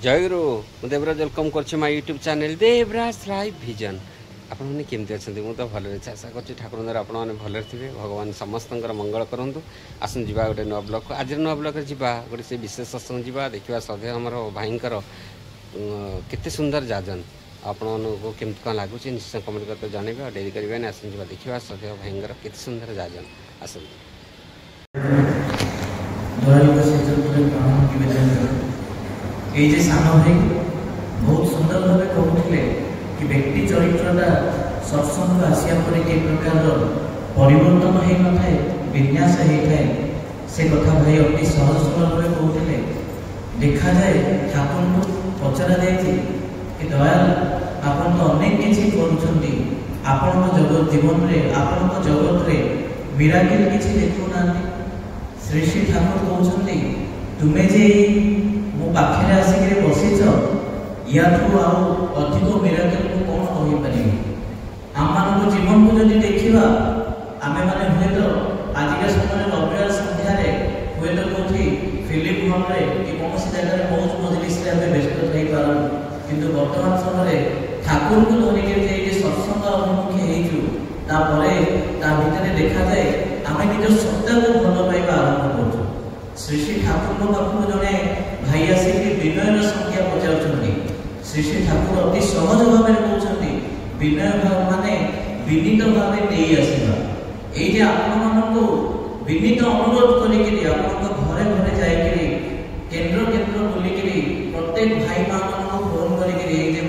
जयगुरु मु देवराज वेलकम कर my YouTube channel Devraj live vision. आपने केमती अच्छा मुझे भल आशा कर ठाकुर द्वारा आपने भले थे भगवान समस्त मंगल करूँ। आसन जा गोटे नुआ ब्लॉग आज नुआ ब्लॉग जा गोटे से विशेष सत्संग जा देखा सदे आम भाईंकर केते सुंदर जाजन आपण केमती कौन लगुच निश्चय कमेंट करते जनइबा डेरी करें। आसन जा देखा सदे भाईंकर केते सुंदर जाजन आसन ये सान भाई बहुत सुंदर भाव कहते कि व्यक्ति चरित्रता सत्संग आसिया पर कि प्रकार परिवर्तन हो न था विन्यास होता है से कथा भाई अति सहज सरल भाव कहते देखा जाए ठाकुर को पचरा जाए कि दयाल आपन तो अनेक किसी करुँच जगत जीवन में आपण जगत रे मिराकिल किसी देखुना श्री श्री ठाकुर कहते तुम्हें जे मो पाखे आसिक बसीच या अधिक मिराकल को कौन कहीपर आम जीवन को जब देखा आम मैंने हुए तो आजिका समय रविवार सन्धार हुए तो कौटी फिल्म हल कि कौन जगह मौज मजलिस व्यस्त थी पार कि बर्तमान समय ठाकुर को धरिक सत्संग अभिमुखी होता देखा जाए आम निज सत्ता को भल पाइबा आरंभ कर श्री श्री ठाकुर पाखक जड़े भाई आसिक विनयर संख्या पचार श्री श्री ठाकुर अति सहज भाव कहते विनय भाव माने विनीत भाव नहीं आसवा ये आपण विनीत अनुरोध करी घरे घरे जाकि केन्द्र केन्द्र बुलिकी प्रत्येक भाई माँ मान फोन कर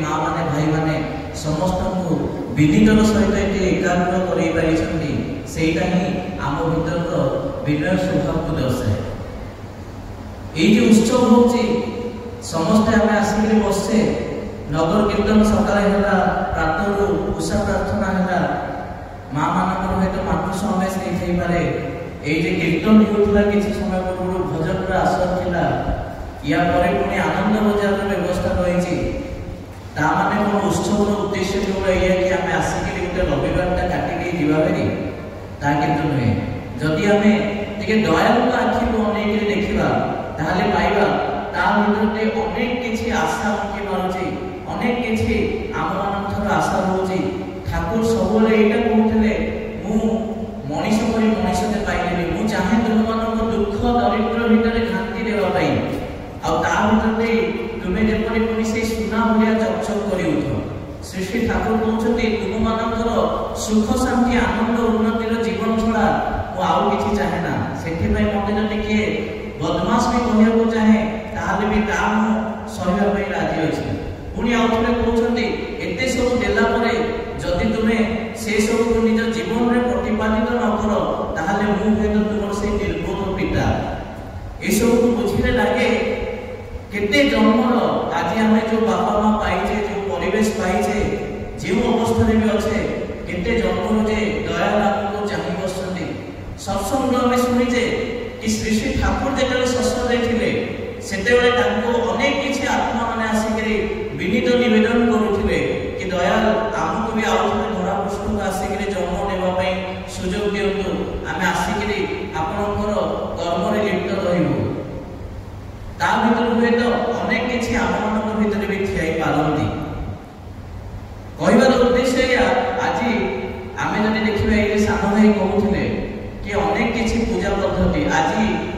माँ मैंने भाई मैंने समस्त को विनीतर सहित एकाग्र करटा ही आम भर विनय स्वभाव को दर्शाए। ये उत्सव होची समस्ते आम आसिक बसे नगर कीर्तन सकाल प्रातरु उषा प्रार्थना है माँ मान हूँ मातृ समावेश नहीं पारे ये कीर्तन होता किसी समय पूर्व भजन आसर था या पुणी आनंद बजार व्यवस्था रही ताने कौन उत्सव उद्देश्य केवल ये कि आम आसिक गोटे रविवार काटिक जावारी ता किंतु नुहे जदि आम दयालु आखि को अनेक देखा ताहले पाइबा ता भितर अनेक किछि आशा उंकी मारुछि अनेक किछि आम मानकर आशा होछि ठाकुर सबले एटा कहथले मु मनीष परि मनीषते पाइलेबी मु चाहे तुम मानक दुख दरिद्र भितर शांति देवा पाई आ ता भितर तुमे जेपरि पुनि से सुना भलिया चकचक करि उठो श्री श्री ठाकुर कहउछथि तुम मानकर सुख शांति आनंद उन्नतिर जीवन छड़ा मु आउ किछि चाहे ना सेठी पई मते जति के बदमाश भी कहू चाहे ताहले भी सहवा राजी अच्छे पुणी आउ थे कहते एत सब देला जदि तुम्हें से सब निज जीवन में प्रतिपादित न कर ताहले मुझे तुम से निर्बोध पिता यू को बुझे लगे केते जन्मर आज आम जो बापा माँ पाइचे जो परिवेश पाइचे जो अवस्था भी अच्छे केते जन्म जे दयाल आमको चाह बसती सत्संग आम शुणीचे कि श्री श्री ठाकुर जो सत्संग थे से अनेक किसी आत्मा मैंने आसिक विनीत नवेदन करुले कि दयाल आमको भी आउ थे धरा पृष्ठ को आसिक जन्म नेवाई सुजोग दिंतु आम आसिक आपणकर कर्म लिप्त रहू ता भर हुए तो अनेक किसी आम मान भर भी ठियाई पारती कहबार उद्देश्य या आज आम जब देखा ये सान भाई कहते कि अनेक किसी पूजा पद्धति आज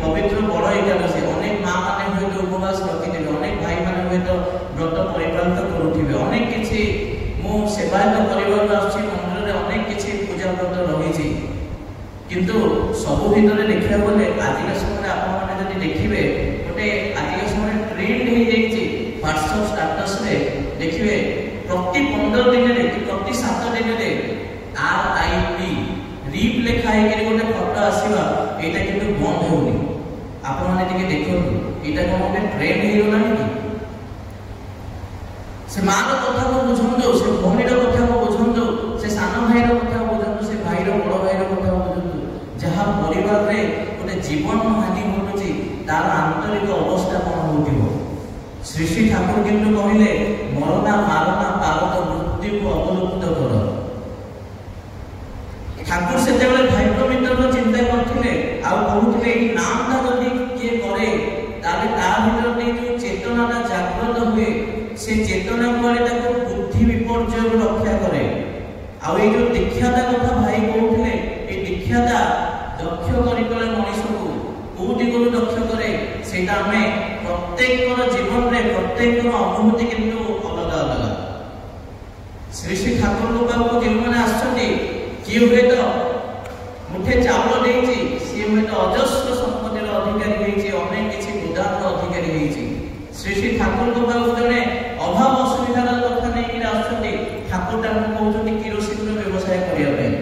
पवित्र बड़ एकादशी अनेक माँ मैंने हूँ उपवास रखिथे अनेक भाई मैंने हूँ तो व्रत परिपालित करुवे अनेक किसी मु सेवायत परिवार आसुच्छी मंदिर में अनेक किसी पूजा व्रत रही किंतु सबू भितर देखा गले आजिका समय आप देखिए गोटे आजिका समय ट्रेंड हो जाइए व्हाट्सएप स्टाटस देखिए प्रति 15 दिन में प्रति 7 दिन में RIP रिप लेखा है गोटे फटो आसवा यहाँ कि बंद होनी आपने देखो यहाँ कौन गोटे ट्रेंड हो गलानी कि से माँ कथा को बुझंतु से भौणीर कथा को बुझंतु से सान भाईर कथा बुझंतु से भाईर बड़ भाईर कथा बुझंतु जहाँ परिवार में गोटे जीवन हानि घटुची तार आंतरिक अवस्था कौन हो श्री श्री ठाकुर किंतु कहले मरना मारना पारत मृत्यु को अवलुप्त कर ठाकुर से भाई मित्र चिंता करते कहते नाम जदि किए करे भर जो चेतना ଜାଗ୍ରତ ହୁଏ ସେ ଚେତନା କୁଆଡ଼େ ତାକୁ ବୁଦ୍ଧି ବିପର୍ଯ୍ୟୟରୁ ରକ୍ଷା କରେ। ଆଉ ଏଇ ଯୋଉ ଦୀକ୍ଷାତା କଥା ଭାଇ କହୁଥିଲେ, ଏଇ ଦୀକ୍ଷାତା ଦକ୍ଷ କରିକଲେ ମଣିଷକୁ କୋଉ ଦିଗରୁ ଦକ୍ଷ କରେ ସେଇଟା ଆମେ ପ୍ରତ୍ୟେକର ଜୀବନରେ ପ୍ରତ୍ୟେକର ଅନୁଭୂତି କିନ୍ତୁ ଅଲଗା ଅଲଗା। ଶ୍ରୀ ଶ୍ରୀ ଠାକୁରଙ୍କ ପାଖକୁ ଯେଉଁମାନେ ଆସୁଛନ୍ତି, କିଏ ହୁଏତ ମୁଠେ ଚାଉଳ ଦେଇଛି, ସିଏ ହୁଏତ ଅଜସ୍ର ସମ୍ପତ୍ତିର ଅଧିକାରୀ ହେଇଛି, ଅନେକ କିଛି ଗୋଦାମର ଅଧିକାରୀ ହେଇଛି। ଶ୍ରୀ ଶ୍ରୀ ଠାକୁରଙ୍କ ପାଖକୁ ଜଣେ ଅଭାବ ଅସୁବିଧାର କଥା ନେଇକି ଆସୁଛନ୍ତି, ଠାକୁର ତାଙ୍କୁ କହୁଛନ୍ତି କିରୋସିନର ବ୍ୟବସାୟ କରିବା ପାଇଁ।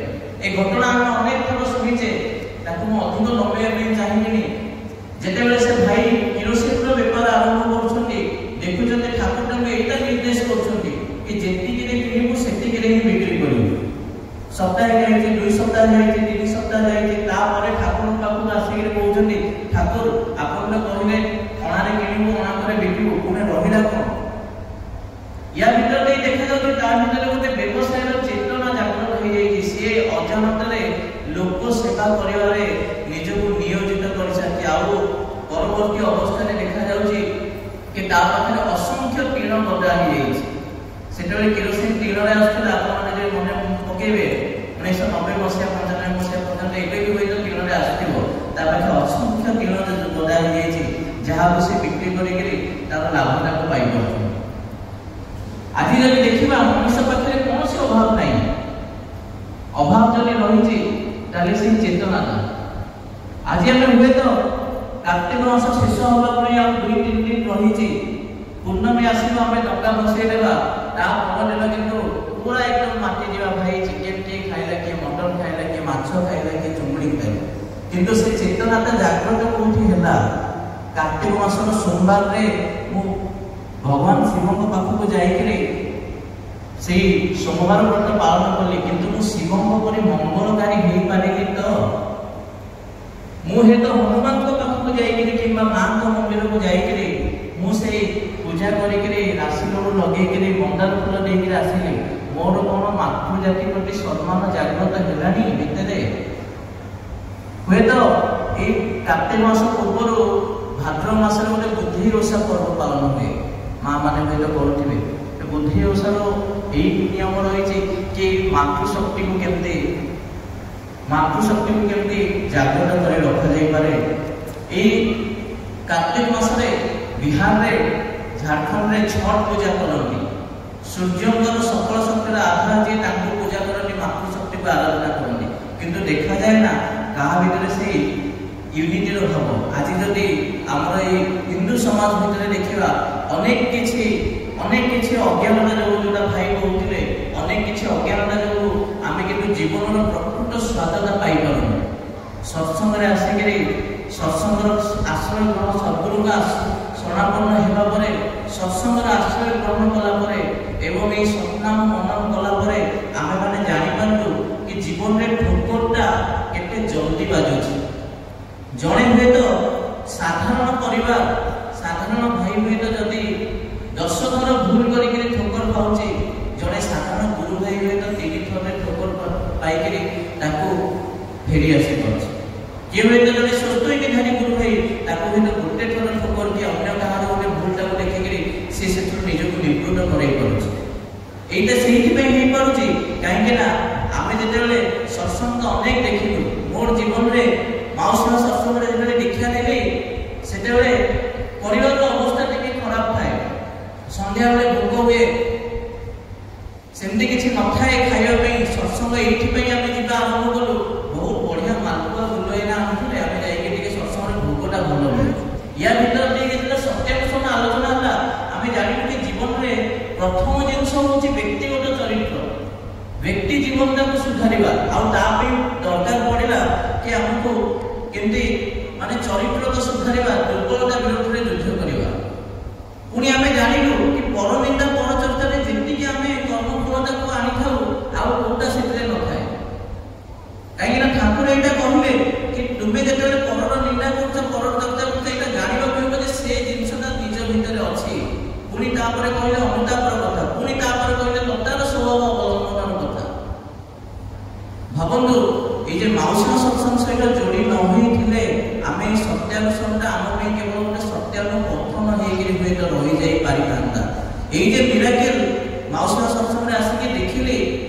ଏ ଘଟଣା ଆମେ ଅନେକ ଥର ଶୁଣିଛେ, ତାକୁ ମୁଁ ଅଧିକ ଲମ୍ବେଇବା ପାଇଁ ଚାହିଁବିନି। ଯେତେବେଳେ ସେ ଭାଇ କିରୋସିନର ବେପାର ଆରମ୍ଭ କରୁଛନ୍ତି, ଦେଖୁଛନ୍ତି ଠାକୁର ତାଙ୍କୁ ଏଇଟା ନିର୍ଦ୍ଦେଶ କରୁଛନ୍ତି କି ଯେତିକିରେ କିଣିବୁ ସେତିକିରେ ହିଁ ବିକ୍ରି କରିବୁ। ସପ୍ତାହ ଯାଇଛି, 2 ସପ୍ତାହ ଯାଇଛି, 3 ସପ୍ତାହ ଯାଇଛି, ତାପରେ ଠାକୁରଙ୍କ ପାଖକୁ ଆସିକି କହୁଛନ୍ତି ଠାକୁର ଆପଣ ତ କହିଲେ ଅଣାରେ କିଣିବୁ ଅଣାରେ ବିକିବୁ, ପୁଣି ରହିଲା କ'ଣ? ୟା ଭିତରେ ଦେଇ ଦେଖାଯାଉଛି ତା ଭିତରେ ଗୋଟେ ବ୍ୟବସାୟର ଚେତନା ଜାଗ୍ରତ ହେଇଯାଇଛି। ସିଏ ଅଜାଣତରେ ଲୋକ ସେବା କରିବାରେ ନିଜକୁ ନିୟୋଜିତ କରିସାରିଛି। ଆଉ ପରବର୍ତ୍ତୀ ଅବସ୍ଥାରେ ଦେଖାଯାଉଛି କି ତା ପାଖରେ ଅସଂଖ୍ୟ ଟିଣ ଗଦା ହେଇଯାଇଛି। ସେତେବେଳେ କିରୋସିନ ଟିଣରେ ଆସୁଥିଲା, ଆପଣମାନେ ଯଦି ମନେ ପକେଇବେ 1990 ମସିହା 95 ମସିହା ପର୍ଯ୍ୟନ୍ତ ଏବେ ବି ହୁଏତ ଟିଣରେ ଆସୁଥିବ। ତା ପାଖରେ ଅସଂଖ୍ୟ ଟିଣ ଗଦା ହେଇଯାଇଛି, ଯାହାକୁ ସେ ବିକ୍ରି କରିକିରି ତାର ଲାଭଟାକୁ ପାଇପାରୁଛନ୍ତି। ଆଜି ଯଦି ଦେଖିବା ମଣିଷ ପାଖରେ କୌଣସି ଅଭାବ ନାହିଁ। ଅଭାବ ଯଦି ରହିଛି ତାହେଲେ ସେ ଚେତନାଟା। ଆଜି ଆମେ ହୁଏତ କାର୍ତ୍ତିକ ମାସ ଶେଷ ହେବା ପାଇଁ ଆଉ 2-3 ଦିନ ରହିଛି, ପୂର୍ଣ୍ଣମୀ ଆସିବ, ଆମେ ଡଙ୍ଗା ବସେଇ ଦେବା, ତା ପରଦିନ କିନ୍ତୁ ପୁରା ଏକଦମ ମାତି ଯିବା। ଭାଇ ଚିକେନ ଟିକେ ଖାଇଲା, କିଏ ମଟନ ଖାଇଲା, କିଏ ମାଛ ଖାଇଲା, କିଏ ଚୁଙ୍ଗୁଡ଼ି ଖାଇଲା। କିନ୍ତୁ ସେ ଚେତନାଟା ଜାଗ୍ରତ କୋଉଠି ହେଲା? କାର୍ତ୍ତିକ ମାସର ସୋମବାରରେ ମୁଁ ଭଗବାନ ଶିବଙ୍କ ପାଖକୁ ଯାଇକିରି ସେଇ ସୋମବାର ବ୍ରତ ପାଳନ କଲି, କିନ୍ତୁ ମୁଁ ଶିବଙ୍କ ପରି ମଙ୍ଗଳକାରୀ ହେଇପାରିଲି ତ? ମୁଁ ହୁଏତ ହନୁମାନଙ୍କ ପାଖକୁ ଯାଇକିରି କିମ୍ବା ମାଙ୍କ ମନ୍ଦିରକୁ ଯାଇକିରି ମୁଁ ସେଇ ପୂଜା କରିକିରି ରାଶି ଲଡୁ ଲଗେଇକିରି ମନ୍ଦାର ଫୁଲ ଦେଇକିରି ଆସିଲି, ମୋର କ'ଣ ମାତୃଜାତି ପ୍ରତି ସମ୍ମାନ ଜାଗ୍ରତ ହେଲାଣି ଭିତରେ? ହୁଏତ ଏଇ କାର୍ତ୍ତିକ ମାସ ପୂର୍ବରୁ ଭାଦ୍ର ମାସରେ ଗୋଟେ ବୁଦ୍ଧି ଓଷା ପର୍ବ ପାଳନ ହୁଏ, ମା ମାନେ ହୁଏତ କରୁଥିବେ। ବୁଦ୍ଧି ଓଷାର ଏଇ ନିୟମ ରହିଛି କି ମାତୃଶକ୍ତିକୁ କେମିତି ଜାଗ୍ରତ କରି ରଖାଯାଇପାରେ। ଏଇ କାର୍ତ୍ତିକ ମାସରେ ବିହାରରେ, ଝାଡ଼ଖଣ୍ଡରେ ଛଟ୍ ପୂଜା କରନ୍ତି। ସୂର୍ଯ୍ୟଙ୍କର ସକଳ ଶକ୍ତିର ଆଧାର ଯିଏ, ତାଙ୍କୁ ପୂଜା କରନ୍ତି, ମାତୃଶକ୍ତିକୁ ଆରାଧନା କରନ୍ତି। କିନ୍ତୁ ଦେଖାଯାଏ ନା କାହା ଭିତରେ ସେଇ ୟୁନିଟିର ଭାବ। ଆଜି ଯଦି ଆମର ଏଇ ହିନ୍ଦୁ ସମାଜ ଭିତରେ ଦେଖିବା, ଅନେକ କିଛି ଅଜ୍ଞାନତା ଯୋଗୁଁ, ଯୋଉଟା ଭାଇ କହୁଥିଲେ, ଅନେକ କିଛି ଅଜ୍ଞାନତା ଯୋଗୁଁ ଆମେ କିନ୍ତୁ ଜୀବନର ପ୍ରକୃତ ସ୍ୱାଦତା ପାଇପାରୁନୁ। ସତ୍ସଙ୍ଗରେ ଆସିକିରି ସତ୍ସଙ୍ଗର ଆଶ୍ରୟ ଗ୍ରହଣ, ସଦ୍ଗୁରୁଙ୍କ ଶରଣାପନ୍ନ ହେବା ପରେ, ସତ୍ସଙ୍ଗର ଆଶ୍ରୟ ଗ୍ରହଣ କଲା ପରେ ଏବଂ ଏଇ ସତ୍ନାମ ମନନ କଲା ପରେ ଆମେମାନେ ଜାଣିପାରିଲୁ କି ଜୀବନରେ ଠୋକରଟା କେତେ ଜଲ୍ଦି ବାଜୁଛି। ଜଣେ ହୁଏତ ସାଧାରଣ ପରିବାର, ସାଧାରଣ ଭାଇ ହୁଏତ ଯଦି 10 ଥର ଭୁଲ କରିକିରି ଠୋକର ପାଉଛି, ଜଣେ ସାଧାରଣ ଗୁରୁ ଭାଇ ହୁଏତ 3 ଥରରେ ଠୋକର ପାଇକିରି ତାକୁ ଫେରି ଆସିପାରୁଛି। କିଏ ହୁଏତ ଜଣେ ସ୍ୱସ୍ତୈକଧାରୀ ଗୁରୁ ଭାଇ, ତାକୁ ହୁଏତ ଗୋଟେ ଥର ଠୋକର କି ଅନ୍ୟ କାହାର ଗୋଟେ ଭୁଲଟାକୁ ଦେଖିକିରି ସେ ସେଥିରୁ ନିଜକୁ ନିବୃତ୍ତ କରାଇ ପାରୁଛି। এইটা সেইপাই ହେଇପାରୁଛି କାହିଁକି ନା ଆମେ ଯେତେବେଳେ ସତ୍ସଙ୍ଗ ଅନେକ ଦେଖିଲୁ, ମୋର ଜୀବନରେ ମାଉସୀ ମା ସତ୍ସଙ୍ଗରେ ଯେତେବେଳେ ଦୀକ୍ଷା ନେଲି ସେତେବେଳେ ପରିବାରର ଅବସ୍ଥା ଟିକେ ଖରାପ ଥାଏ, ସନ୍ଧ୍ୟାବେଳେ ଭୋକ ହୁଏ, ସେମିତି କିଛି ନଥାଏ ଖାଇବା ପାଇଁ। ସତ୍ସଙ୍ଗ ଏଇଥିପାଇଁ ଆମେ ଯିବା ଆରମ୍ଭ କଲୁ, ବହୁତ ବଢିଆ ମାଲପୁଆ ବୁଲେଇନା ଆଣୁଥିଲେ, ଆମେ ଯାଇକି ଟିକେ ସତ୍ସଙ୍ଗରେ ଭୋଗଟା ଭଲ ମିଳେ। ୟା ଭିତରେ ଟିକେ ଯେତେବେଳେ ସତ୍ୟାନ୍ୱେଷଣ ଆଲୋଚନା ହେଲା, ଆମେ ଜାଣିଲୁ ଯେ ଜୀବନରେ ପ୍ରଥମ ଜିନିଷ ହେଉଛି ବ୍ୟକ୍ତିଗତ ଚରିତ୍ର, ବ୍ୟକ୍ତି ଜୀବନଟାକୁ ସୁଧାରିବା। ଆଉ ତା ପାଇଁ ଦରକାର ପଡ଼ିଲା କି ଆମକୁ କେମିତି ମାନେ ଚରିତ୍ରକୁ ସୁଧାରିବା, ଦୁର୍ବଳତା ବିରୁଦ୍ଧରେ ଯୁଦ୍ଧ କରିବା। ପୁଣି ଆମେ ଜାଣିଲୁ କି ପରନିନ୍ଦା ପରଚର୍ଚ୍ଚାରେ ଯେତିକି ଆମେ କର୍ମଫଳତାକୁ ଆଣିଥାଉ ଆଉ କୋଉଟା ସେଥିରେ ନଥାଏ। କାହିଁକି ନା ଠାକୁର ଏଇଟା କହିଲେ କି ତୁମେ ଯେତେବେଳେ ପରର ନିନ୍ଦା କରୁଛ, ପରର ଚର୍ଚ୍ଚା କରୁଛ, ଏଇଟା ଜାଣିବାକୁ ହେବ ଯେ ସେ ଜିନିଷଟା ନିଜ ଭିତରେ ଅଛି। ପୁଣି ତାପରେ କହିଲେ ଅନୁତାପର କଥା, ପୁଣି ତାପରେ କହିଲେ ଲତାର ସ୍ୱଭାବ ଅବଲମ୍ବନର କଥା। ଭାବନ୍ତୁ, ଏଇ ଯେ ମାଉସୀ ସତ୍ସଙ୍ଗ ସହିତ ଯୋଡ଼ି ନ ହୋଇଥିଲେ ଆମେ ଏଇ ସତ୍ୟାନ୍ୱେଷଣଟା ଆମ ପାଇଁ କେବଳ ଗୋଟେ ସତ୍ୟାନୁପଥନ ସମ୍ପन्न ହେଇକି ହୁଏତ ରହିଯାଇ ପାରିଥାନ୍ତା। ଏଇ ଯେ ମିରାକେଲ ମାଉସୀମା ସତ୍ସଙ୍ଗରେ ଆସିକି ଦେଖିଲେ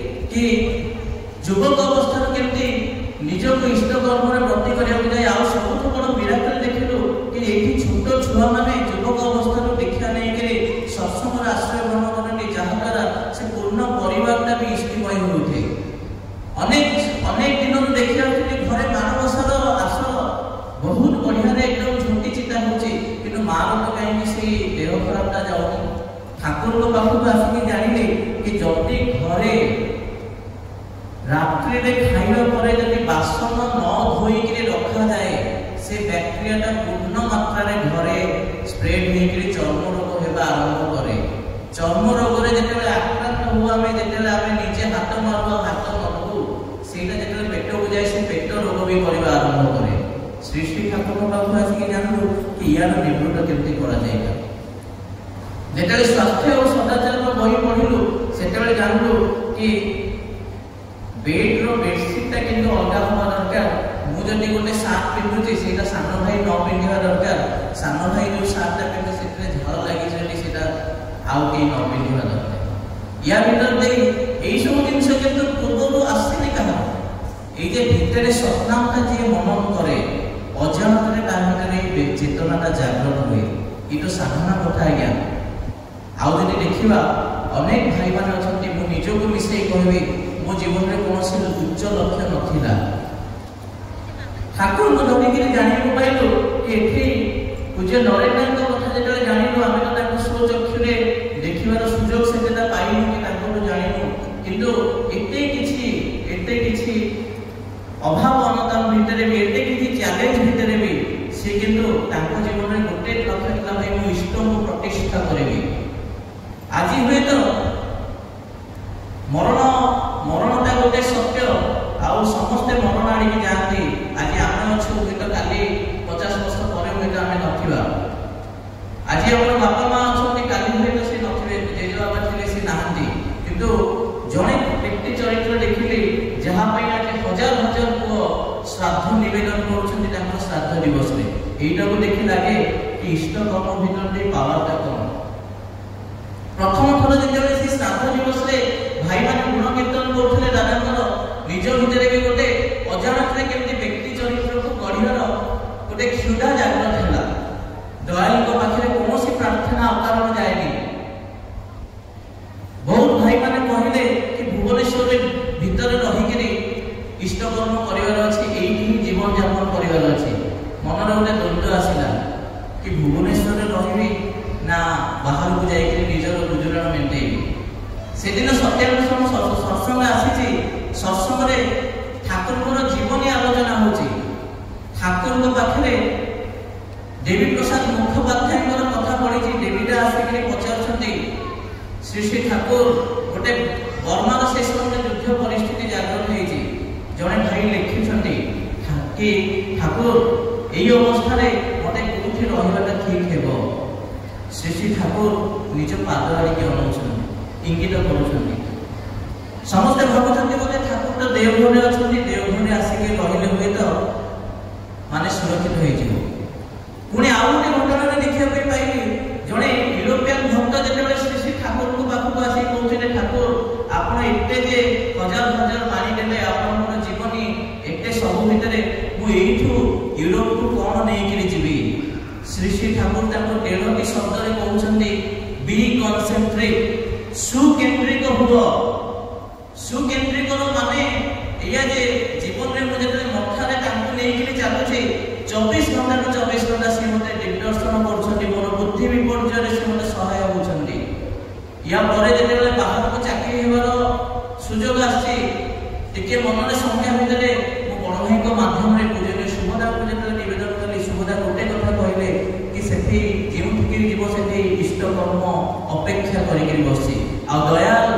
କି ଯୁବକ ଅବସ୍ଥାରୁ କେମିତି ନିଜକୁ ଇଷ୍ଟ କର୍ମରେ ବ୍ରତୀ କରିବାକୁ ଯାଏ। ଆଉ ସବୁଠୁ ବଡ଼ ମିରାକେଲ ଦେଖିଲୁ କି ଏଇଠି ଛୋଟ ଛୁଆମାନେ ଯୁବକ ଅବସ୍ଥାରୁ ଦୀକ୍ଷା ନେଇକରି ସତ୍ସଙ୍ଗରେ ଆଶ୍ରୟ ଗ୍ରହଣ କରନ୍ତି, ଯାହାଦ୍ୱାରା ସେ ପୂର୍ଣ୍ଣ ପରିବାରଟା ବି ଇଷ୍ଟିମୟ ହେଉଥାଏ। ଅନେକ ଦିନରୁ ଦେଖି ଆସୁଥିଲି ଘରେ ମାନବସାର ଆସର ବହୁତ ବଢ଼ିଆରେ ଏକଦମ ଝୁଣ୍ଟି ଚିତା ହେଉଛି, କିନ୍ତୁ ମାଆର ତ କାହିଁକି ସେଇ ଦେହ ଖରାପଟା ଯାଉନି। ଠାକୁରଙ୍କ ପାଖକୁ ଆସିକି ଜାଣିଲେ କି ଯଦି ଘରେ ରାତ୍ରିରେ ଖାଇବା ପରେ ଯଦି ବାସନ ନ ଧୋଇକିରି ରଖାଯାଏ, ସେ ବ୍ୟାକ୍ଟେରିଆଟା ପୂର୍ଣ୍ଣ ମାତ୍ରାରେ ଘରେ ସ୍ପ୍ରେଡ୍ ହେଇକିରି ଚର୍ମ ରୋଗ ହେବା ଆରମ୍ଭ କରେ। ଚର୍ମ ରୋଗରେ ଯେତେବେଳେ ଆକ୍ରାନ୍ତ ହଉ ଆମେ, ଯେତେବେଳେ ଆମେ ନିଜେ ହାତ ମାରୁ ହାତ ନଧୋଉ, ସେଇଟା ଯେତେବେଳେ ପେଟକୁ ଯାଏ ସେ ପେଟ ରୋଗ ବି କରିବା ଆରମ୍ଭ କରେ। ଶ୍ରୀ ଶ୍ରୀ ଠାକୁରଙ୍କ ପାଖକୁ ଆସିକି ଜାଣିଲୁ କି ୟାର ନିବୃତ୍ତ କେମିତି କରାଯାଇପାରେ। ଯେତେବେଳେ ସ୍ୱାସ୍ଥ୍ୟ ଓ ସଦାଚାରର ବହି ପଢିଲୁ ସେତେବେଳେ ଜାଣିଲୁ କି ବେଡ୍ର ବେଡସିଟ୍ଟା କିନ୍ତୁ ଅଲଗା ହେବା ଦରକାର। ମୁଁ ଯଦି ଗୋଟେ ସାର୍ଟ ପିନ୍ଧୁଛି ସେଇଟା ସାନ ଭାଇ ନ ପିନ୍ଧିବା ଦରକାର। ସାନ ଭାଇ ଯେଉଁ ସାର୍ଟଟା ପିନ୍ଧେ ସେଥିରେ ଝାଳ ଲାଗିଛି ବୋଲି ସେଇଟା ଆଉ କେହି ନ ପିନ୍ଧିବା ଦରକାର। ୟା ଭିତରେ ଦେଇ ଏଇସବୁ ଜିନିଷ କିନ୍ତୁ ପୂର୍ବରୁ ଆସିନି କାହାର। ଏଇ ଯେ ଭିତରେ ସତ୍ନାମଟା ଯିଏ ମନନ କରେ, ଅଜାଣତରେ ତା ଭିତରେ ଏଇ ଚେତନାଟା ଜାଗ୍ରତ ହୁଏ। ଏଇ ତ ସାଧନା କଥା ଆଜ୍ଞା। ଆଉ ଯଦି ଦେଖିବା ଅନେକ ଭାଇମାନେ ଅଛନ୍ତି, ମୁଁ ନିଜକୁ ମିଶେଇ କହିବି ମୋ ଜୀବନରେ କୌଣସି ଉଚ୍ଚ ଲକ୍ଷ୍ୟ ନଥିଲା। ଠାକୁରଙ୍କୁ ଧରିକିରି ଜାଣିବାକୁ ପାଇଲୁ କି ଏଠି ପୂଜ୍ୟ ନରେନ୍ଦ୍ରଙ୍କ କଥା ଯେତେବେଳେ ଜାଣିଲୁ, ଆମେ ତ ତାଙ୍କୁ ସ୍ୱଚକ୍ଷୁରେ ଦେଖିବାର ସୁଯୋଗ ସେତେଟା ପାଇଲୁ କି ତାଙ୍କଠୁ ଜାଣିଲୁ, କିନ୍ତୁ ଏତେ କିଛି ଅଭାବ ଅନଦାନ ଭିତରେ ବି, ଏତେ କିଛି ଚ୍ୟାଲେଞ୍ଜ ଭିତରେ ବି ସେ କିନ୍ତୁ ତାଙ୍କ ଜୀବନରେ ଗୋଟେ ଲକ୍ଷ୍ୟ ଥିଲା, ଭାଇ ମୁଁ ଇଷ୍ଟଙ୍କୁ ପ୍ରତିଷ୍ଠା କରିବି। ଆଜି ହୁଏତ ମରଣଟା ଗୋଟେ ସତ୍ୟ, ଆଉ ସମସ୍ତେ ମରଣ ଆଣିକି ଯାଆନ୍ତି। ଆଜି ଆମେ ଅଛୁ, ହୁଏତ କାଲି 50 ବର୍ଷ ପରେ ହୁଏତ ଆମେ ନଥିବା। ଆଜି ଆମର ବାପା ମା ଅଛନ୍ତି, କାଲି ହୁଏତ ସେ ନଥିବେ, ଜେଜେବାପା ଥିଲେ ସେ ନାହାନ୍ତି। କିନ୍ତୁ ଜଣେ ବ୍ୟକ୍ତି ଚରିତ୍ର ଦେଖିଲେ ଯାହା ପାଇଁ ଆଜି ହଜାର ହଜାର ପୁଅ ଶ୍ରାଦ୍ଧ ନିବେଦନ କରୁଛନ୍ତି ତାଙ୍କର ଶ୍ରାଦ୍ଧ ଦିବସରେ, এইটাକୁ ଦେଖି ଲାଗେ କି ଇଷ୍ଟ କର୍ମ ଭିତରେ ପାୱାରଟା କଣ। ପ୍ରଥମ ଥର ଯେତେବେଳେ ସେ ଶ୍ରାଦ୍ଧ ଦିବସରେ ଭାଇମାନେ ଗୁଣ କୀର୍ତ୍ତନ କରୁଥିଲେ ଦାଦାଙ୍କର, ନିଜ ଭିତରେ ବି ଗୋଟେ ଅଜାଣତରେ କେମିତି ବ୍ୟକ୍ତି ଚରିତ୍ରକୁ ଗଢ଼ିବାର ଗୋଟେ କ୍ଷୁଧା ଜାଗ୍ରତ ହେଲା। ଦୟାଳୁଙ୍କ ପାଖରେ କୌଣସି ପ୍ରାର୍ଥନା ଅକାରଣ ଯାଏନି। ବହୁତ ଭାଇମାନେ କହିଲେ କି ଭୁବନେଶ୍ୱରରେ ଭିତରେ ରହିକିରି ଇଷ୍ଟକର୍ମ କରିବାର ଅଛି, ଏଇଠି ହିଁ ଜୀବନ ଯାପନ କରିବାର ଅଛି। ମନରେ ଗୋଟେ ଦ୍ୱନ୍ଦ୍ୱ ଆସିଲା କି ଭୁବନେଶ୍ୱରରେ ରହିବି ନା ବାହାରକୁ ଯାଇକି ନିଜର ଗୁଜୁରାଣ ମେଣ୍ଟେଇବି। ସେଦିନ ସତ୍ୟାନ୍ୱେଷଣ ସତ୍ସଙ୍ଗ ଆସିଛି। ସତ୍ସଙ୍ଗରେ ଠାକୁରଙ୍କର ଜୀବନୀ ଆଲୋଚନା ହେଉଛି। ଠାକୁରଙ୍କ ପାଖରେ ଦେବୀ ପ୍ରସାଦ ମୁଖୋପାଧ୍ୟାୟଙ୍କର କଥା ପଢିଛି। ଦେବୀଟା ଆସିକି ପଚାରୁଛନ୍ତି, ଶ୍ରୀ ଶ୍ରୀ ଠାକୁର, ଗୋଟେ ବର୍ମାର ସେ ସମୟରେ ଯୁଦ୍ଧ ପରିସ୍ଥିତି ଜାଗ୍ରତ ହେଇଛି। ଜଣେ ଭାଇ ଲେଖିଛନ୍ତି କି ଠାକୁର ଏଇ ଅବସ୍ଥାରେ ମତେ କୋଉଠି ରହିବାଟା ଠିକ ହେବ। ଶ୍ରୀ ଶ୍ରୀ ଠାକୁର ନିଜ ପାଦ ଆଡ଼ିକି ଅନଉଛନ୍ତି, ଇଙ୍ଗିତ କରୁଛନ୍ତି। ସମସ୍ତେ ଭାବୁଛନ୍ତି ବୋଧେ ଠାକୁର ତ ଦେଓଘରେ ଅଛନ୍ତି, ଦେଓଘରେ ଆସିକି ରହିଲେ ହୁଏତ ମାନେ ସୁରକ୍ଷିତ ହେଇଯିବ। ପୁଣି ଆଉ ଗୋଟେ ଘଟଣାରେ ଦେଖିବା ପାଇଁ ପାଇଲି, ଜଣେ ୟୁରୋପିଆନ ଭକ୍ତ ଯେତେବେଳେ ଶ୍ରୀ ଶ୍ରୀ ଠାକୁରଙ୍କ ପାଖକୁ ଆସି କହୁଥିଲେ, ଠାକୁର ଆପଣ ଏତେ ଯେ ହଜାର ହଜାର ମାରି ଦେଲେ, ଆପଣଙ୍କର ଜୀବନୀ ଏତେ ସବୁ ଭିତରେ ମୁଁ ଏଇଠୁ ୟୁରୋପକୁ କଣ ନେଇକିରି ଯିବି। ଶ୍ରୀ ଶ୍ରୀ ଠାକୁର ତାଙ୍କ 13ଟି ଶବ୍ଦରେ କହୁଛନ୍ତି, ବି କନସେଣ୍ଟ୍ରେଟ୍, ସୁକେନ୍ଦ୍ରିକ ହୁଅ। ସୁକେନ୍ଦ୍ରିକର ମାନେ ଏଇଆ ଯେ ଜୀବନରେ ମୁଁ ଯେତେବେଳେ ମଠାରେ ତାଙ୍କୁ ନେଇକିରି ଚାଲୁଛି, 24 ଘଣ୍ଟାରୁ 24 ଘଣ୍ଟା ସେ ମୋତେ ଦିଗ୍ଦର୍ଶନ କରୁଛନ୍ତି, ମୋର ବୁଦ୍ଧି ବିପର୍ଯ୍ୟୟରେ ସେ ମୋତେ ସହାୟ ହେଉଛନ୍ତି। ୟା ପରେ ଯେତେବେଳେ ବାହାରକୁ ଚାକିରି ହେବାର ସୁଯୋଗ ଆସିଛି, ଟିକେ ମନରେ ସଂଖ୍ୟା ଭିତରେ ମୁଁ ବଡ଼ ଭାଇଙ୍କ ମାଧ୍ୟମରେ ପୂଜନୀୟ ସୁଭଦାଙ୍କୁ ଯେତେବେଳେ ନିବେଦନ କଲି, ସୁଭଦା ଗୋଟେ କଥା କହିଲେ କି ସେଠି ଯେଉଁଠିକି ଯିବ ସେଠି ଇଷ୍ଟକର୍ମ ଅପେକ୍ଷା କରିକିରି ବସିଛି। ଆଉ ଦୟାଲ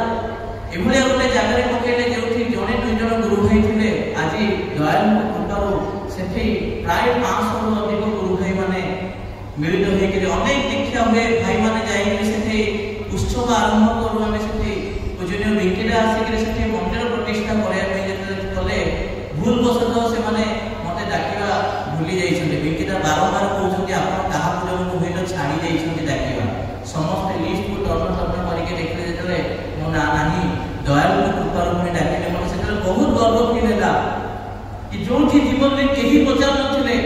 ଏଭଳିଆ ଗୋଟେ ଜାଗାରେ ପକେଇଲେ ଯେଉଁଠି ଜଣେ 2 ଜଣ ଗୁରୁ ଭାଇ ଥିଲେ, ଆଜି ଦୟାଲଙ୍କ କୃପାରୁ ସେଠି ପ୍ରାୟ 500ରୁ ଅଧିକ ଗୁରୁ ଭାଇ ମାନେ ମିଳିତ ହେଇକିରି ଅନେକ ଦୀକ୍ଷା ହୁଏ। ଭାଇମାନେ ଯାଇକିରି ସେଠି ଉତ୍ସବ ଆରମ୍ଭ କରୁ। ଆମେ ସେଠି ପୂଜନୀୟ ବିଙ୍କିଟା ଆସିକିରି ସେଠି ମନ୍ଦିର ପ୍ରତିଷ୍ଠା କରିବା ପାଇଁ ଯେତେବେଳେ କଲେ, ଭୁଲ ବଶତଃ ସେମାନେ ମତେ ଡାକିବା ଭୁଲି ଯାଇଛନ୍ତି। ବିଙ୍କିଟା ବାରମ୍ବାର କହୁଛନ୍ତି, ଆପଣ କାହା ପୂଜନକୁ ହୁଏତ ଛାଡ଼ି ଯାଇଛନ୍ତି, कि जोठी जीवन में केही पचार नथिले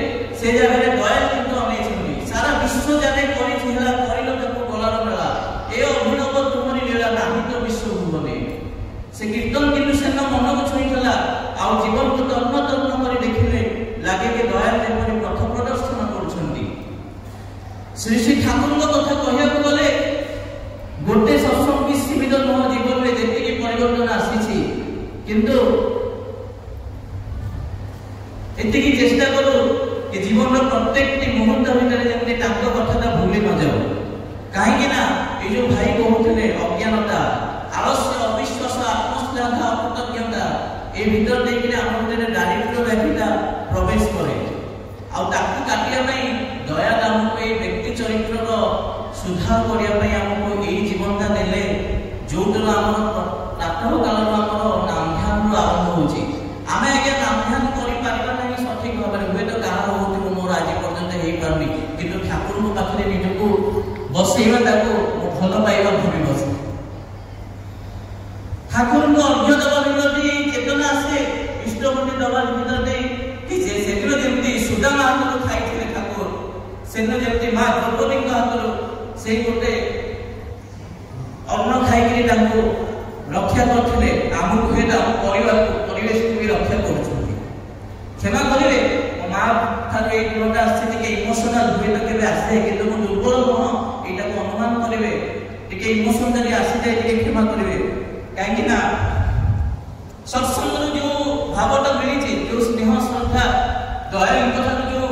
से जगह दयाल किंतु अनेछुनी सारा विश्व जाने करि छिला करिलो तको गलार मेला ए अभिनव तुमरी लीला नाही तो विश्व भुवने से कीर्तन किंतु सेन मन को छुईला आ जीवन को तन्न तन्न करि देखिले लागे के दयाल जेपरि पथ प्रदर्शन करछंती श्री श्री ठाकुर को कथा कहिया को गले गोटे सत्संग की सीमित न जीवन में जेतिकी परिवर्तन आसीछि किंतु एतिकी चेष्टा करू कि जीवन प्रत्येक मुहूर्त भितर जेमति तांको कथाटा भूली न जाओ काहे कि ना ए जो भाई कहउथिले अज्ञानता आलस्य अविश्वास आत्मश्लाघा अकृतज्ञता ए भीतर देखि हम भितर दारिद्र्य व्याधिता प्रवेश करे आ ताकू काटिया नै दया हमको ए व्यक्ति चरित्र रो सुधार करिया पई हमको ए जीवनटा देले जोदर हमर प्रातः काल हमर नाम ध्यान रो आरंभ होछि आमे आगे नाम ध्यान करि पारिबा नै सठिक भाबरे हुए तो कहार होउथि मोर आज पर्यंत हेई पारनी किंतु ठाकुर को पाखरे निजको बसेइबा ताको भलो पाइबा भूमि बसे ठाकुर को अर्घ्य दबा विनती चेतना आसे इष्टमति दबा विनती कि जे सेदिन जेमति सुदामा हातरो खाइथिले ठाकुर सेदिन जेमति मा द्रौपदी को हातरो सेई गोटे अन्न खाइकरी ताको रक्षा करथिले आमु हेता परिवेश को भी रक्षा करछथि क्षमा करिवे मां थारे एक लोटा स्थिति के इमोशनल हुए तो केबे आसे किंतु मु दुर्बल हो एटा को अनुमान करिवे टिके इमोशन जदी आसी जाय टिके क्षमा करिवे काहे कि ना सत्संग रो जो भावटा मिलिछि जो स्नेह श्रद्धा दया कथा जो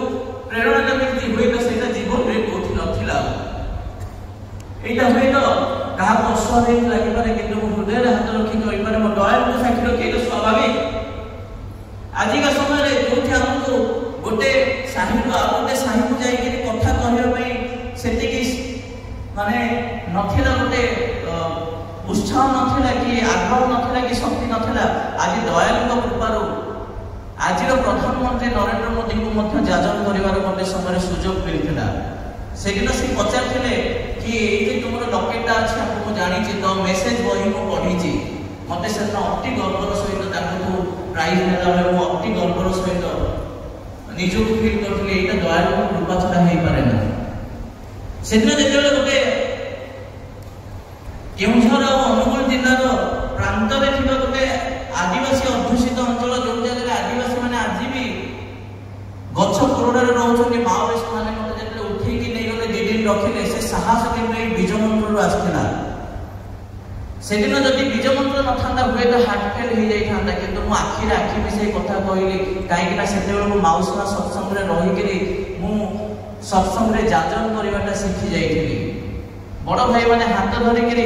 प्रेरणा मिलिछि हुए तो सेटा जीवन रे कोथि नथिला एटा हुए तो कहा अस्वाभाविक लागि पारे किंतु हृदय हाथ रखी कहि पारे मो दया को साक्षी रखी तो स्वाभाविक आज का समय रे जोथि हमको गोटे साहिब को गोटे साहिब को जाई के कथा कहिया पई सेति की माने नथिला गोटे उत्साह नथिला कि आग्रह नथिला कि शक्ति नथिला आज दयाल को कृपारो आज रो प्रधानमंत्री नरेंद्र मोदी को मध्य जाजन करिवार गोटे समय सुयोग मिलथिला सेदिन से पचारथिले कि ए जे तुमरो डॉक्यूमेंट अछि हमको जानि छि तो मेसेज बही को पढी छि मते सेन अति गर्वर सहित ताको प्राइज नेला बेले मो अति गर्वर सहित निजो को फील करथिले एटा दयाल को कृपा छडा हेई पारे ना सेदिन जेतेले गोटे केउझर अनुगुल जिल्ला रो प्रांत रे थिबा गोटे आदिवासी अध्युषित अंचल जो जगह आदिवासी माने आज भी गच्छ कोरडा रे रहउछन माओवादी माने मते जेतेले उठै कि नै गले जे दिन रखिले से साहस के नै बीज मंत्र रो आस्थिला सेदिन जदि बीज मंत्र न थांदा हुए तो हार्ट फेल हो जाई थांदा किंतु मु आखिर आखि मिसे कथा कहली काहे कि ना सेते बेले मु माउसना सत्संग रे रहि कि मु सत्संग रे जाजन करबाटा सिखि जाईथिली बड़ भाई माने हाथ धरि कि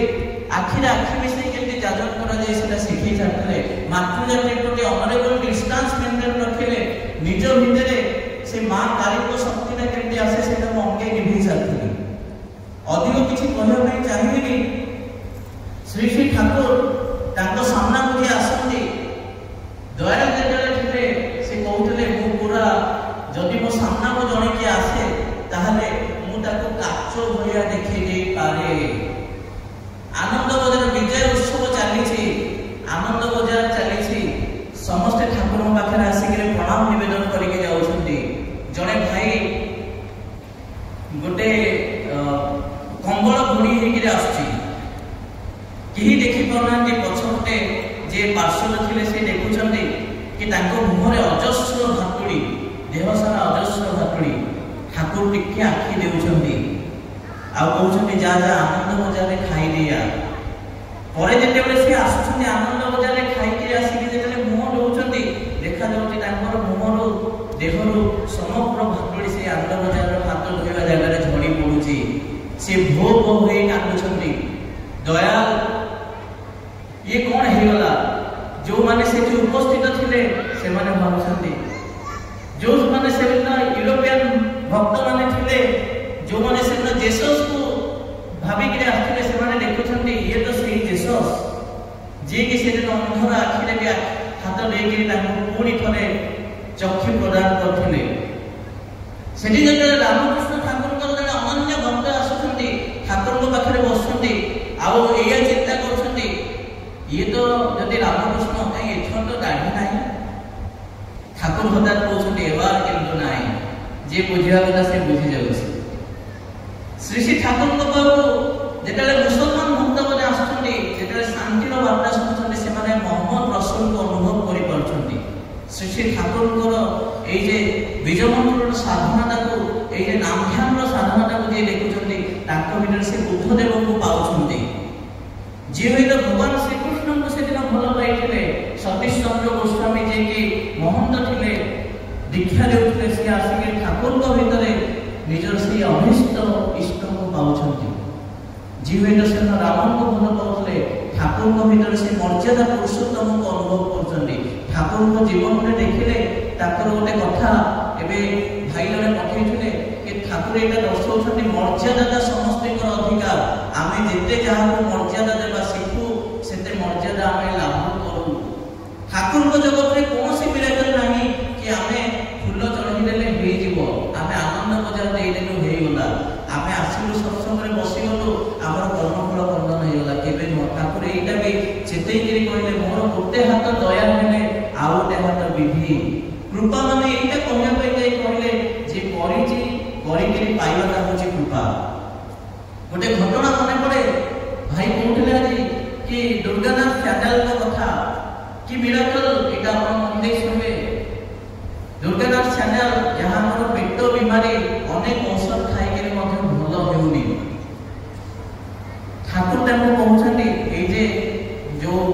आखिर आखि मिसे केति जाजन करा जाय सेटा सिखि छाडले मातृ जति प्रति ऑनरेबल डिस्टेंस मेंटेन रखिले निज भितरे से मां कारिको शक्ति ना केति आसे सेटा मु अंगे निभि छाडली अधिक किछि कहय नै चाहिबिनी श्री श्री ठाकुर तांको सामना को जे आसंती दया जेतले थिले से कहउतले मु पूरा जदि मो सामना को जणे के आसे ताहले मु ताको काचो भलिया देखि दे पारे आनंद बजार विजय उत्सव चली छी आनंद बजार चली छी समस्त ठाकुर पाखरे आसी के प्रणाम निवेदन करि के जाउछंती जणे भाई गोटे कंबल बुणी हे के आछी केही देखि परनांती पछपटे जे पार्श्व थिले से देखुछंती कि तांको मुहरे अजस्र भातुड़ी देह सारा अजस्र भातुड़ी ठाकुर टिके आखि देउछंती आ कहउछंती जा जा आनंद बजार रे खाई दिया परे जेते बेले से आछुछंती आनंद बजार रे खाई के आसी के जेते मुह दोउछंती देखा जाउती तांकर मुहरो देहरो समग्र भातुड़ी से आनंद बजार रे हाथ धोइबा जागा रे झड़ी पडुची से भो भो होई कांदुछंती दयाल ये कौन हेगला जो माने से जो उपस्थित थिले से माने भाबुछंती जो माने से यूरोपियन भक्त माने थिले जो माने से जेसस को भाबी के आथिले से माने देखुछंती ये तो सही जेसस जे कि से अंधर आखिरे के हाथ दे के ताको पूरी थरे चक्षु प्रदान करथिले सेठी जते रामकृष्ण ठाकुर को जने अनन्य भक्त आसुछंती ठाकुर को पाखरे बसुछंती आउ एया चिंता करछंती ये तो जदि रामकृष्ण कहीं एथन तो दाढ़ी नहीं ठाकुर ଠାକୁର ହଠାତ୍ କହୁଛନ୍ତି ଏବାର କିନ୍ତୁ ନାହିଁ, ଯେ ବୁଝିବା କଥା ସେ ବୁଝି ଯାଉଛି। ଶ୍ରୀ ଶ୍ରୀ ଠାକୁରଙ୍କ ପାଖକୁ ଯେତେବେଳେ ମୁସଲମାନ ଭକ୍ତମାନେ ଆସୁଛନ୍ତି, ଯେତେବେଳେ ଶାନ୍ତିର ବାର୍ତ୍ତା ଶୁଣୁଛନ୍ତି, ସେମାନେ ମହମ୍ମଦ ରସୁଲଙ୍କୁ ଅନୁଭବ କରିପାରୁଛନ୍ତି। ଶ୍ରୀ ଶ୍ରୀ ଠାକୁରଙ୍କର ଏଇ ଯେ ବୀଜମନ୍ତ୍ରର ସାଧନାଟାକୁ, ଏଇ ଯେ ନାମଧ୍ୟାନର ସାଧନାଟାକୁ ଯିଏ ଦେଖୁଛନ୍ତି, ତାଙ୍କ ଭିତରେ ସେ ବୁଦ୍ଧଦେବଙ୍କୁ ପାଉଛନ୍ତି। ଯିଏ ହୁଏତ ଭଗବାନ ଶ୍ରୀକୃଷ୍ଣଙ୍କୁ ସେଦିନ ଭଲ ପାଇଥିଲେ, ସତୀଶ ଚନ୍ଦ୍ର ଗୋସ୍ୱାମୀ ଯିଏକି ମହନ୍ତ ଥିଲେ, ଦୀକ୍ଷା ଦେଉଥିଲେ, ସେ ଆସିକି ଠାକୁରଙ୍କ ଭିତରେ ନିଜର ସେଇ ଅଭିଷ୍ଟ ଇଷ୍ଟକୁ ପାଉଛନ୍ତି। ଯିଏ ହୁଏତ ସେଦିନ ରାମଙ୍କୁ ଭଲ ପାଉଥିଲେ, ଠାକୁରଙ୍କ ଭିତରେ ସେ ମର୍ଯ୍ୟାଦା ପୁରୁଷୋତ୍ତମକୁ ଅନୁଭବ କରୁଛନ୍ତି। ଠାକୁରଙ୍କ ଜୀବନରେ ଦେଖିଲେ ତାଙ୍କର ଗୋଟେ କଥା ଏବେ ଭାଇ ଜଣେ ପଠେଇଥିଲେ କି ଠାକୁର ଏଇଟା ଦର୍ଶାଉଛନ୍ତି, ମର୍ଯ୍ୟାଦାଟା ସମସ୍ତଙ୍କର ଅଧିକାର। ଆମେ ଯେତେ ଯାହାକୁ ମର୍ଯ୍ୟାଦା ଦେବା ଶିଖୁ, ସେତେ ମର୍ଯ୍ୟାଦା ଆମେ ଲାଭ କରୁ। ଠାକୁରଙ୍କ ଜଗତରେ କୌଣସି ମିରାକଲ ନାହିଁ କି ଆମେ ଫୁଲ ଚଢ଼େଇଦେଲେ ହେଇଯିବ, ଆମେ ଆନନ୍ଦ ବଜାର ଦେଇଦେଲୁ ହେଇଗଲା, ଆମେ ଆସିଲୁ ସତ୍ସଙ୍ଗରେ ବସିଗଲୁ ଆମର କର୍ମଫଳ ଖଣ୍ଡନ ହେଇଗଲା, କେବେ ନୁହଁ। ଠାକୁର ଏଇଟା ବି ଚେତେଇକିରି କହିଲେ, ମୋର ଗୋଟେ ହାତ ଦୟା ହେଲେ ଆଉ ଗୋଟେ ହାତ ବିଧି। କୃପା ମାନେ ଏଇଟା କହିବା ପାଇଁ ଯାଇ କହିଲେ ଯେ କରିଛି କରିକିରି ପାଇବାଟା ହଉଛି କୃପା। ଗୋଟେ ଘଟଣା ମନେ ପଡେ, ଭାଇ କହୁଥିଲେ ଆଜି କି ଦୁର୍ଗାନାଥ ଚ୍ୟାନେଲର କଥା, କି ମିରାକଲ ଏଇଟା ଆପଣ ମନ ଦେଇ ଶୁଣିବେ। ଦୁର୍ଗାନାଥ ଚ୍ୟାନେଲ ଯାହା ଆମର ପେଟ ବିମାରୀ ଅନେକ ଔଷଧ ଖାଇକିରି ମଧ୍ୟ ଭଲ ହେଉନି, ଠାକୁର ତାଙ୍କୁ କହୁଛନ୍ତି ଏଇ ଯେ ଯୋଉ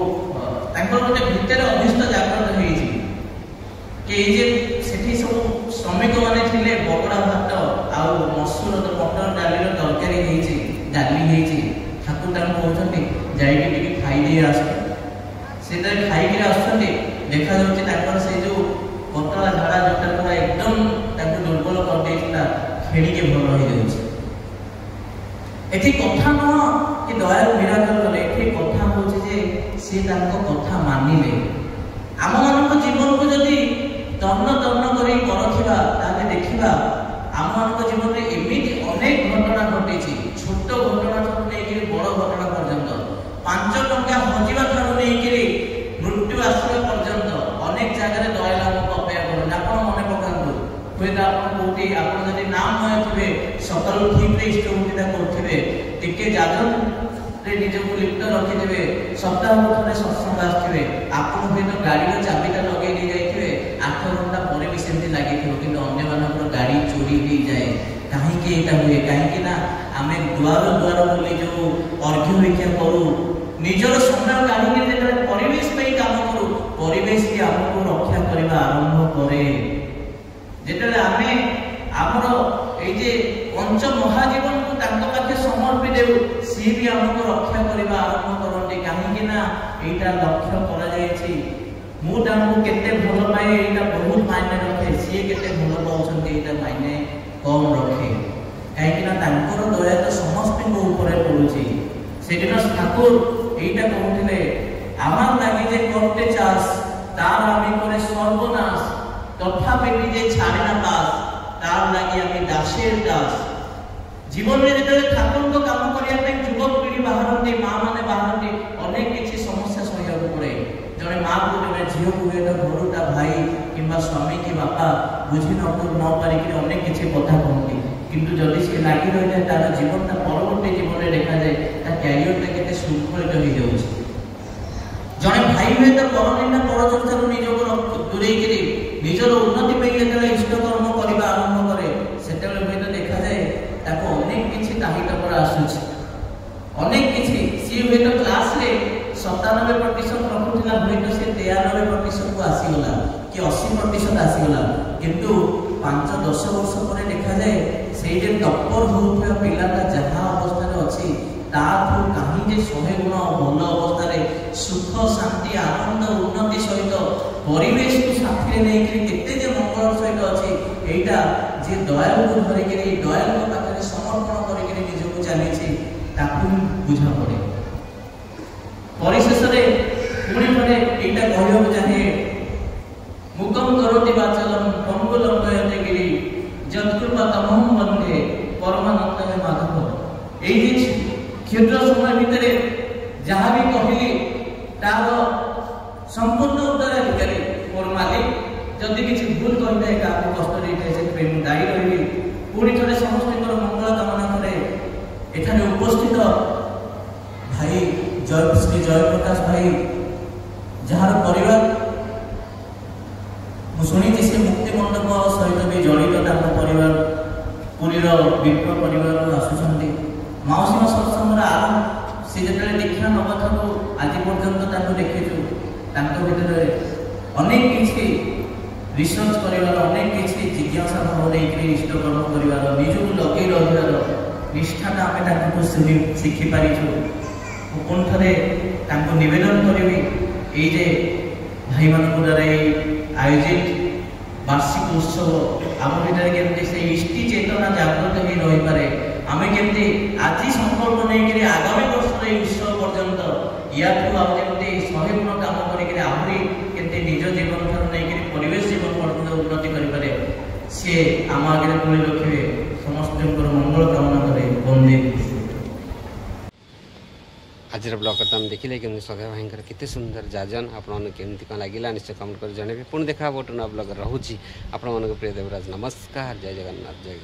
ତାଙ୍କର ଗୋଟେ ଭିତରେ ଅଭିଷ୍ଟ ଜାଗ୍ରତ ହେଇଛି କି ଏଇ ଯେ ସେଠି ସବୁ ଶ୍ରମିକ ମାନେ ଥିଲେ, ବଗଡ଼ା ଭାତ ଆଉ ମସୁର ମଟର ଡାଲିର ତରକାରୀ ହେଇଛି, ଡାଲି ହେଇଛି, ଠାକୁର ତାଙ୍କୁ କହୁଛନ୍ତି ଯାଇକି ଟିକେ ଖାଇଦେଇ ଆସ। ସେ ଯେତେବେଳେ ଖାଇକିରି ଆସୁଛନ୍ତି, ଦେଖାଯାଉଛି ତାଙ୍କର ସେ ଯୋଉ ପତଳା ଝାଡ଼ା ଯୋଉଟା ପୁରା ଏକଦମ ତାଙ୍କୁ ଦୁର୍ବଳ କରିଦେଇଥିଲା, ଖେଳିକି ଭଲ ହେଇଯାଉଛି। ଏଠି କଥା ନୁହଁ କି ଦୟାର ମିରାକଲ କଲେ, ଏଠି କଥା ହଉଛି ଯେ ସେ ତାଙ୍କ କଥା ମାନିଲେ। ଆମମାନଙ୍କ ଜୀବନକୁ ଯଦି ତନ୍ନ ତନ୍ନ କରି ପରଖିବା, ତାହେଲେ ଦେଖିବା ଆମମାନଙ୍କ ଜୀବନରେ ଏମିତି ଅନେକ ଘଟଣା ଘଟିଛି, ଛୋଟ ଘଟଣା ଠାରୁ ନେଇକରି ବଡ଼ ଘଟଣା ପର୍ଯ୍ୟନ୍ତ, 5 ଟଙ୍କା ହଜିବା ଠାରୁ ନେଇକରି ମୃତ୍ୟୁ ଆସିବା ପର୍ଯ୍ୟନ୍ତ ଅନେକ ଜାଗାରେ ଦୟା ଲାଭକୁ ଅପେକ୍ଷା କରନ୍ତି। ଆପଣ ମନେ ପକାନ୍ତୁ, ହୁଏତ ଆପଣ କୋଉଠି ଆପଣ ଯଦି ନାମମୟ ଥିବେ, ସକାଳୁ ଠିକରେ ଇଷ୍ଟଭୂତିଟା କରୁଥିବେ, ଟିକେ ଜାଗରରେ ନିଜକୁ ଲିପ୍ତ ରଖିଥିବେ, ସପ୍ତାହକୁ ଥରେ ସତ୍ସଙ୍ଗ ଆସିଥିବେ, ଆପଣ ହୁଏତ ଗାଡ଼ିର ଚାବିଟା ଲଗେଇ ଦେଇ ଯାଇଥିବେ, 8 ଘଣ୍ଟା ପରେ ବି ସେମିତି ଲାଗିଥିବ, କିନ୍ତୁ ଅନ୍ୟମାନଙ୍କର ଗାଡ଼ି ଚୋରି ହେଇଯାଏ। କାହିଁକି ଏଇଟା ହୁଏ? କାହିଁକି ନା ଆମେ ଦୁଆର ଦୁଆର ବୋଲି ଯୋଉ ଅର୍ଘ୍ୟ ଭିକ୍ଷା କରୁ, ନିଜର ସମୟ କାଢ଼ିକି ଯେତେବେଳେ ପରିବେଶ ପାଇଁ କାମ କରୁ, ପରିବେଶ ବି ଆମକୁ ରକ୍ଷା କରିବା ଆରମ୍ଭ କରେ। ଯେତେବେଳେ ଆମେ ଆମର ଏଇ ଯେ ପଞ୍ଚ ମହାଜୀବନକୁ ତାଙ୍କ ପାଖେ ସମର୍ପି ଦେଉ, ସିଏ ବି ଆମକୁ ରକ୍ଷା କରିବା ଆରମ୍ଭ କରନ୍ତି। କାହିଁକି ନା ଏଇଟା ଲକ୍ଷ୍ୟ କରାଯାଇଛି, ମୁଁ ତାଙ୍କୁ କେତେ ଭଲ ପାଏ ଏଇଟା ବହୁତ ମାଇନେ ରଖେ, ସିଏ କେତେ ଭଲ ପାଉଛନ୍ତି ଏଇଟା ମାଇନେ କମ୍ ରଖେ। କାହିଁକି ନା ତାଙ୍କର ଦୟା ତ ସମସ୍ତଙ୍କ ଉପରେ ପଡୁଛି। ସେଦିନ ଠାକୁର এইটা কହୁଥିଲେ, আমার লাগি যে করতে চাস তার আমি করে সর্বনাশ, তথাপি নিজে ছাড়ে না পাস, তার লাগি আমি দাসের দাস। জীবনে যেতেବେଳେ ଠାକୁରଙ୍କ କାମ କରିବା ପାଇଁ ଯୁବକ ପିଢ଼ି ବାହାରନ୍ତି, ମା ମାନେ ବାହାରନ୍ତି, ଅନେକ କିଛି ସମସ୍ୟା ସହିବାକୁ ପଡେ। ଜଣେ ମାକୁ ଜଣେ ଝିଅକୁ ହୁଏତ ଘରୁ ତା ଭାଇ କିମ୍ବା ସ୍ୱାମୀ କି ବାପା ବୁଝି ନ ପାରିକି ଅନେକ କିଛି କଥା କହନ୍ତି, କିନ୍ତୁ ଯଦି ସେ ଲାଗି ରହିଥାଏ ତାର ଜୀବନଟା ପରବର୍ତ୍ତୀ ଜୀବନରେ ଦେଖାଯାଏ ତା କ୍ୟାରିୟରଟା କେତେ ଶୃଙ୍ଖଳିତ ହେଇଯାଉଛି। ଜଣେ ଭାଇ ହୁଏତ ପରନିନ୍ଦା ପରଚର୍ଚ୍ଚାରୁ ନିଜକୁ ଦୂରେଇକିରି ନିଜର ଉନ୍ନତି ପାଇଁ ଯେତେବେଳେ ଇଷ୍ଟକର୍ମ କରିବା ଆରମ୍ଭ କରେ, ସେତେବେଳେ ହୁଏତ ଦେଖାଯାଏ ତାକୁ ଅନେକ କିଛି ତାହିତପର ଆସୁଛି, ଅନେକ କିଛି। ସିଏ ହୁଏତ କ୍ଲାସରେ 97% ରଖୁଥିଲା, ହୁଏତ ସେ 93%କୁ ଆସିଗଲା କି 80% ଆସିଗଲା, କିନ୍ତୁ 5-10 ବର୍ଷ ପରେ ଦେଖାଯାଏ ସେଇ ଯେ ଟପ୍ପର ହେଉଥିବା ପିଲାଟା ଯାହା ଅବସ୍ଥାରେ ଅଛି ତାଠୁ କାହିଁକି 100 ଗୁଣ ଭଲ ଅବସ୍ଥାରେ ସୁଖ ଶାନ୍ତି ଆନନ୍ଦ ଉନ୍ନତି ସହିତ ପରିବେଶକୁ ସାଥିରେ ନେଇକରି କେତେ ଯେ ମଙ୍ଗଳ ସହିତ ଅଛି, ଏଇଟା ଯେ ଦୟାଳୁକୁ ଧରିକିରି ଦୟାଳୁଙ୍କ ପାଖରେ ସମର୍ପଣ କରିକିରି ନିଜକୁ ଚାଲିଛି ତାକୁ ବୁଝା ପଡେ। ପରିଶେଷରେ ପୁଣି ଥରେ ଏଇଟା କହିବାକୁ ଚାହେଁ, ମୁକମ୍ କରୋତି ବାଚଲମ୍ ପଙ୍ଗୁଲମ୍ ଦୟତେ ଗିରି ଯତ୍କୃପା ତମହଂ ବନ୍ଦେ ପରମାନନ୍ଦ ହେ ମାଧବ। ଏଇ ଯେ କ୍ଷୁଦ୍ର ସମୟ ଭିତରେ ଯାହା ବି କହିଲି ତାର ସମ୍ପୂର୍ଣ୍ଣ ଉତ୍ତରାଧିକାରୀ ମୋର ମାଲିକ जदि किसी भूल कही क्या कष्ट देते से दायी रही पुणी थे समस्त मंगल कामना करे एठाने उपस्थित भाई श्री जयप्रकाश भाई जार परिवार शुणी से मुक्ति मंडप सहित भी जड़ित परिवार पुरीर विप्र परिवार आसुंच मौसम सत्संग आरंभ से जो दीक्षा नवा आज पर्यटन देखीचु भर अनेक किसी रिसर्च कर अनेक किसी जिज्ञासा भाव नहीं इष्टकर्म कर निजक लगे रही निष्ठाटा आम शिखिपारिछु पुणी थे नवेदन करी ये भाई मान द्वारा आयोजित वार्षिक उत्सव आम भर केमती से इष्टि चेतना जागृत हो रही पारे आम केमती आज संकल्प नहीं आगामी वर्ष उत्सव पर्यंत या आमती 100 गुण काम करके निज जीवन ठार नहीं परिवेश जीवन पर्यटन उन्नति करें सी आम आगे तुले रखिए समस्त मंगल कामना करे बंदे। आज ब्लॉग करते हम देखिले कि सदा भाई केते सुंदर जाजन आपन केमती कौन लगिला निश्चय कमेंट कर जणेबे पुणी देखा बोट ना ब्लॉग रहूची आपण मन प्रिय देवराज नमस्कार जय जगन्नाथ जय